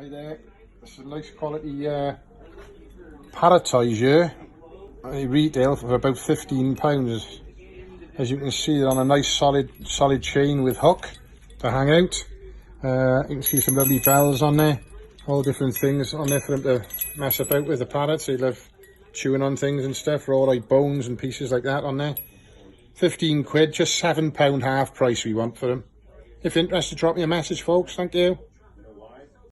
Hi there, this is a nice quality parrot toys here. They retail for about £15. As you can see, they're on a nice solid chain with hook to hang out. You can see some lovely bells on there, all different things on there for them to mess about with. The parrots, they love chewing on things and stuff, all like bones and pieces like that on there. 15 quid, just £7 half price we want for them. If interested, drop me a message, folks. Thank you.